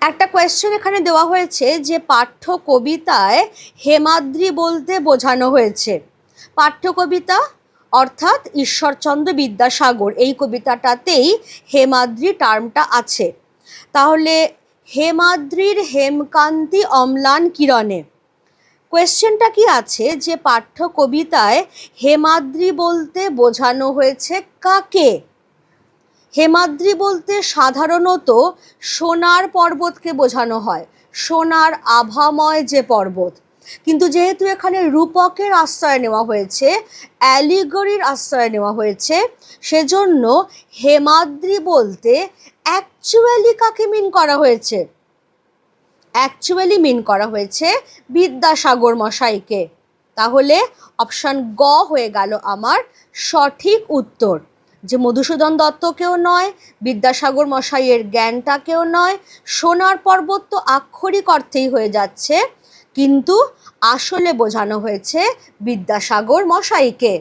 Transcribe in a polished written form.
একটা কোয়েশ্চেন এখানে দেওয়া হয়েছে যে পাঠ্য কবিতায় হেমাদ্রি বলতে বোঝানো হয়েছে। পাঠ্য কবিতা অর্থাৎ ঈশ্বরচন্দ্র বিদ্যাসাগর, এই কবিতাটাতেই হেমাদ্রি টার্মটা আছে। তাহলে হেমাদ্রির হেমকান্তি অম্লান কিরণে, কোয়েশ্চেনটা কি আছে যে পাঠ্য কবিতায় হেমাদ্রি বলতে বোঝানো হয়েছে কাকে? হেমাদ্রি বলতে সাধারণত সোনার পর্বতকে বোঝানো হয়, সোনার আভাময় যে পর্বত। কিন্তু যেহেতু এখানে রূপকের আশ্রয় নেওয়া হয়েছে, অ্যালিগরির আশ্রয় নেওয়া হয়েছে, সেজন্য হেমাদ্রি বলতে অ্যাকচুয়ালি কাকে মিন করা হয়েছে? অ্যাকচুয়ালি মিন করা হয়েছে বিদ্যাসাগর মশাইকে। তাহলে অপশান গ হয়ে গেল আমার সঠিক উত্তর, যে মধুসূদন দত্তকেও নয়, বিদ্যাসাগর মশাইয়ের জ্ঞানটাকেও নয়। সোনার পর্বত তো আক্ষরিক অর্থেই হয়ে যাচ্ছে, কিন্তু আসলে বোঝানো হয়েছে বিদ্যাসাগর মশাইকে।